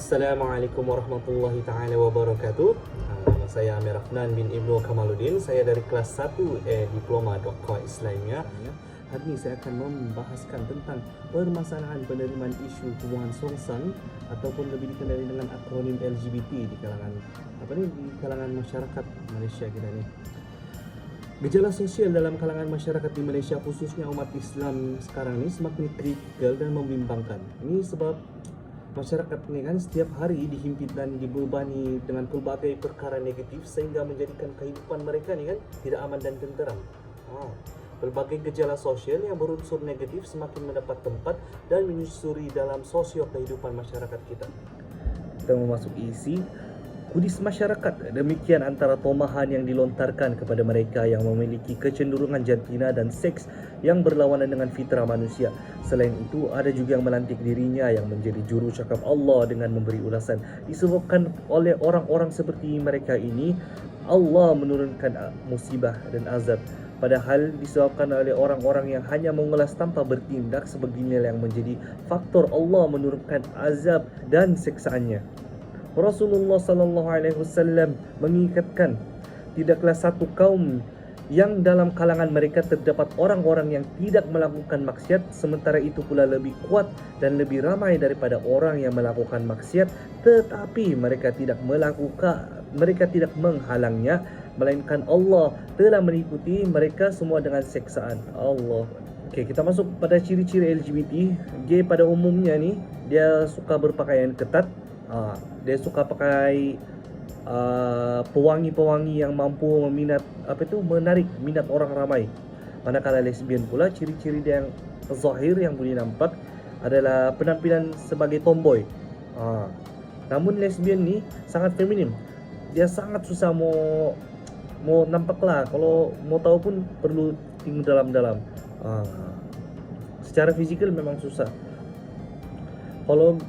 Assalamualaikum warahmatullahi taala wabarakatuh. Nama saya Amir Afnan bin Ibnu Kamaluddin. Saya dari kelas 1 Diploma Doktor Islamiyah. Hari ini saya akan membahaskan tentang permasalahan penerimaan isu hubungan songsang ataupun lebih dikenali dengan akronim LGBT di kalangan masyarakat Malaysia kita ni. Gejala sosial dalam kalangan masyarakat di Malaysia, khususnya umat Islam sekarang ni, semakin kritikal dan membimbangkan. Ini sebab masyarakat ni kan setiap hari dihimpit dan dibebani dengan pelbagai perkara negatif sehingga menjadikan kehidupan mereka ni kan tidak aman dan tenteram. Pelbagai gejala sosial yang berunsur negatif semakin mendapat tempat dan menyusuri dalam sosio kehidupan masyarakat kita. Kita memasuki isi kudis masyarakat. Demikian antara tomahan yang dilontarkan kepada mereka yang memiliki kecenderungan jantina dan seks yang berlawanan dengan fitrah manusia. Selain itu, ada juga yang melantik dirinya yang menjadi juru cakap Allah dengan memberi ulasan. Disebabkan oleh orang-orang seperti mereka ini, Allah menurunkan musibah dan azab. Padahal disebabkan oleh orang-orang yang hanya mengulas tanpa bertindak, sebeginilah yang menjadi faktor Allah menurunkan azab dan seksaannya. Rasulullah sallallahu alaihi wasallam mengingatkan, tidaklah satu kaum yang dalam kalangan mereka terdapat orang-orang yang tidak melakukan maksiat, sementara itu pula lebih kuat dan lebih ramai daripada orang yang melakukan maksiat, tetapi mereka tidak menghalangnya, melainkan Allah telah mengikuti mereka semua dengan seksaan Allah. Okey, kita masuk pada ciri-ciri LGBT. Gay pada umumnya ni, dia suka berpakaian ketat. Dia suka pakai pewangi-pewangi yang mampu menarik minat orang ramai. Manakala lesbian pula, ciri-ciri dia yang zahir yang boleh nampak adalah penampilan sebagai tomboy. Namun lesbian ni sangat feminim. Dia sangat susah mau nampak lah. Kalau mau tahu pun perlu tengok dalam-dalam. Secara fizikal memang susah. Kalau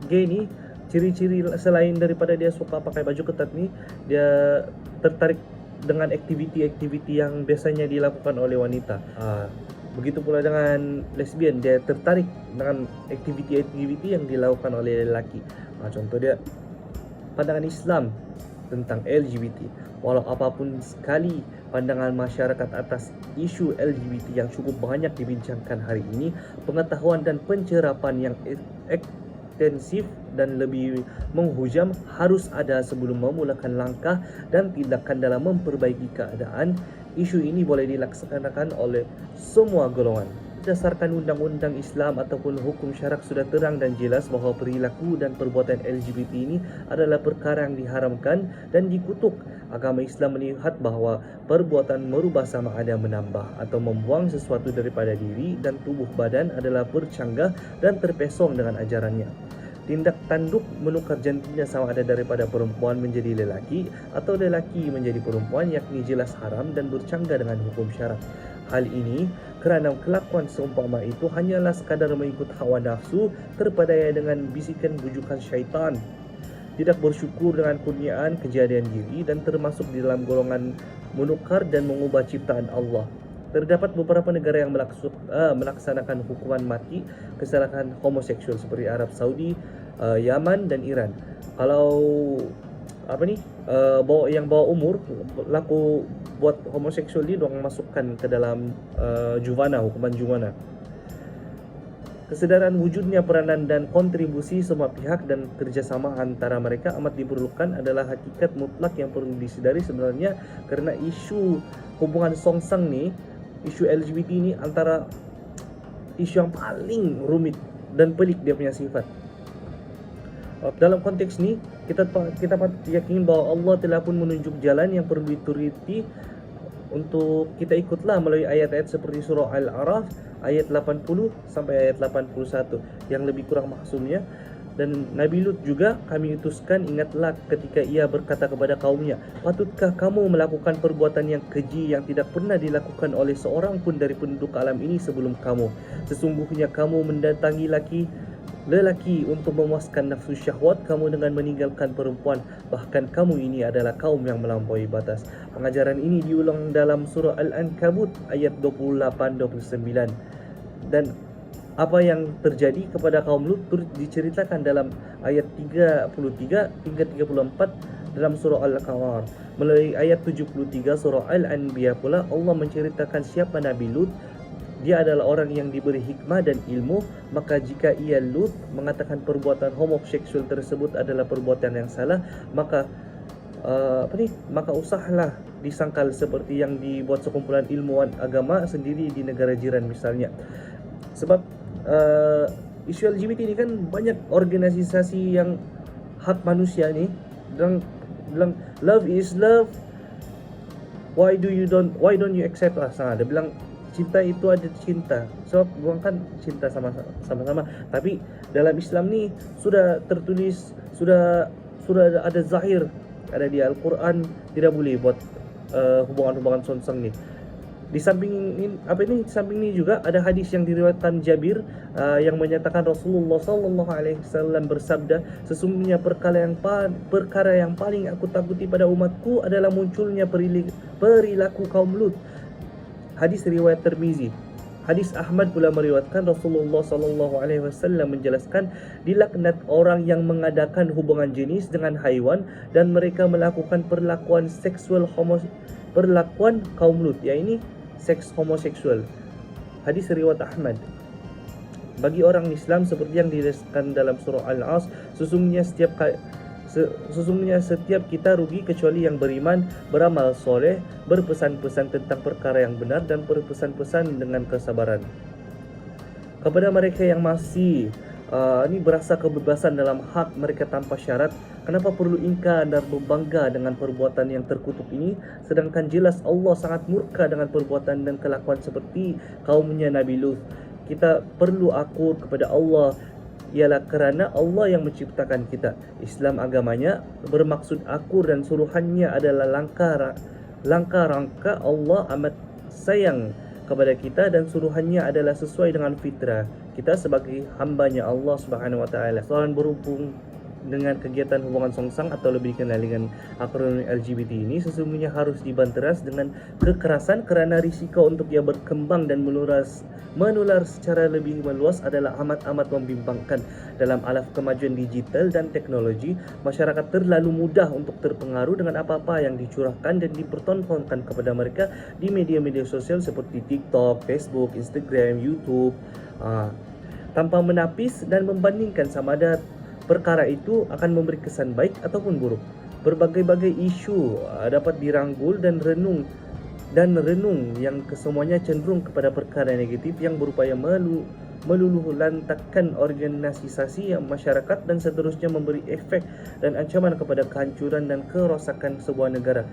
gay ni, ciri-ciri selain daripada dia suka pakai baju ketat ni, dia tertarik dengan aktiviti-aktiviti yang biasanya dilakukan oleh wanita. Begitu pula dengan lesbian, dia tertarik dengan aktiviti-aktiviti yang dilakukan oleh lelaki. Contoh dia pandangan Islam tentang LGBT. Walau apapun sekali pandangan masyarakat atas isu LGBT yang cukup banyak dibincangkan hari ini, pengetahuan dan pencerapan yang intensif dan lebih menghujam harus ada sebelum memulakan langkah dan tindakan dalam memperbaiki keadaan. Isu ini boleh dilaksanakan oleh semua golongan. Berdasarkan undang-undang Islam ataupun hukum syarak sudah terang dan jelas bahawa perilaku dan perbuatan LGBT ini adalah perkara yang diharamkan dan dikutuk. Agama Islam melihat bahawa perbuatan merubah sama ada menambah atau membuang sesuatu daripada diri dan tubuh badan adalah bercanggah dan terpesong dengan ajarannya. Tindak tanduk menukar jantina sama ada daripada perempuan menjadi lelaki atau lelaki menjadi perempuan, yakni jelas haram dan bercanggah dengan hukum syarak. Hal ini kerana kelakuan seumpama itu hanyalah sekadar mengikut hawa nafsu, terpedaya dengan bisikan bujukan syaitan, tidak bersyukur dengan kurniaan kejadian diri dan termasuk di dalam golongan menukar dan mengubah ciptaan Allah. Terdapat beberapa negara yang melaksanakan hukuman mati kesalahan homoseksual seperti Arab Saudi, Yaman dan Iran. Kalau yang bawah umur laku buat homoseksual ni, diorang masukkan ke dalam hukuman juvana. Kesedaran wujudnya peranan dan kontribusi semua pihak dan kerjasama antara mereka amat diperlukan adalah hakikat mutlak yang perlu disedari sebenarnya, kerana isu hubungan songsang ni, isu LGBT ni antara isu yang paling rumit dan pelik dia punya sifat. Dalam konteks ni, kita patut yakin bahawa Allah telah pun menunjuk jalan yang perlu dituruti untuk kita ikutlah melalui ayat-ayat seperti surah Al-A'raf ayat 80 sampai ayat 81 yang lebih kurang maksumnya. Dan Nabi Lut juga kami utuskan, ingatlah ketika ia berkata kepada kaumnya, patutkah kamu melakukan perbuatan yang keji yang tidak pernah dilakukan oleh seorang pun dari penduduk alam ini sebelum kamu. Sesungguhnya kamu mendatangi lelaki untuk memuaskan nafsu syahwat kamu dengan meninggalkan perempuan. Bahkan kamu ini adalah kaum yang melampaui batas. Pengajaran ini diulang dalam surah Al-Ankabut ayat 28-29. Dan apa yang terjadi kepada kaum Lut turut diceritakan dalam ayat 33 hingga 34 dalam surah Al-Qamar. Melalui ayat 73 surah Al-Anbiya pula Allah menceritakan siapa Nabi Lut. Dia adalah orang yang diberi hikmah dan ilmu, maka jika ia Lut mengatakan perbuatan homoseksual tersebut adalah perbuatan yang salah, maka maka usahlah disangkal seperti yang dibuat sekumpulan ilmuwan agama sendiri di negara jiran misalnya. Sebab isu LGBT ini kan banyak organisasi yang hak manusia ni bilang love is love, why don't you accept us. Dia bilang cinta itu ada cinta, sebab buang kan cinta sama-sama. Tapi dalam Islam ni sudah tertulis, sudah ada zahir, ada di Al-Quran, tidak boleh buat hubungan-hubungan sonsang ni. Di samping ini juga ada hadis yang diriwayatkan Jabir yang menyatakan Rasulullah sallallahu alaihi wasallam bersabda, sesungguhnya perkara yang paling aku takuti pada umatku adalah munculnya perilaku kaum Lut. Hadis riwayat Tirmizi. Hadis Ahmad pula meriwayatkan Rasulullah sallallahu alaihi wasallam menjelaskan, dilaknat orang yang mengadakan hubungan jenis dengan haiwan dan mereka melakukan perlakuan kaum Lut, yakni seks homoseksual. Hadis riwayat Ahmad. Bagi orang Islam seperti yang dijelaskan dalam surah Al-As, sesungguhnya setiap kita rugi kecuali yang beriman, beramal soleh, berpesan-pesan tentang perkara yang benar dan berpesan-pesan dengan kesabaran. Kepada mereka yang masih berasa kebebasan dalam hak mereka tanpa syarat, kenapa perlu ingkar dan berbangga dengan perbuatan yang terkutuk ini, sedangkan jelas Allah sangat murka dengan perbuatan dan kelakuan seperti kaumnya Nabi Lut. Kita perlu akur kepada Allah, ialah kerana Allah yang menciptakan kita. Islam agamanya bermaksud akur dan suruhannya adalah langkah rangka Allah amat sayang kepada kita dan suruhannya adalah sesuai dengan fitrah kita sebagai hambanya Allah Subhanahu wa taala. Soalan berhubung dengan kegiatan hubungan songsang atau lebih dikenal dengan akronim LGBT ini sesungguhnya harus dibanteras dengan kekerasan kerana risiko untuk ia berkembang dan menular secara lebih meluas adalah amat membimbangkan. Dalam alaf kemajuan digital dan teknologi, masyarakat terlalu mudah untuk terpengaruh dengan apa-apa yang dicurahkan dan dipertontonkan kepada mereka di media-media sosial seperti TikTok, Facebook, Instagram, YouTube, tanpa menapis dan membandingkan sama ada perkara itu akan memberi kesan baik ataupun buruk. Berbagai-bagai isu dapat dirangkul dan renung yang kesemuanya cenderung kepada perkara negatif yang berupaya meluluh lantakkan organisasi masyarakat dan seterusnya memberi efek dan ancaman kepada kehancuran dan kerosakan sebuah negara.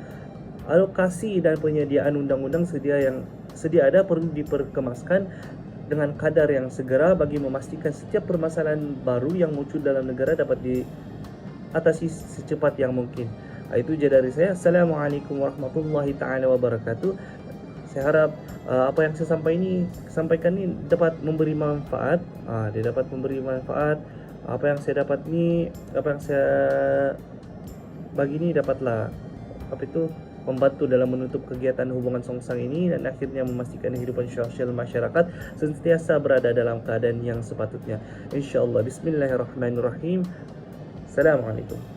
Alokasi dan penyediaan undang-undang sedia ada perlu diperkemaskan dengan kadar yang segera bagi memastikan setiap permasalahan baru yang muncul dalam negara dapat diatasi secepat yang mungkin. Itu je dari saya. Assalamualaikum warahmatullahi taala wabarakatuh. Saya harap apa yang saya sampaikan ni dapat memberi manfaat. Dia dapat memberi manfaat. Apa yang saya bagi ni dapatlah membantu dalam menutup kegiatan hubungan songsang ini dan akhirnya memastikan kehidupan sosial masyarakat sentiasa berada dalam keadaan yang sepatutnya. InsyaAllah. Bismillahirrahmanirrahim. Assalamualaikum.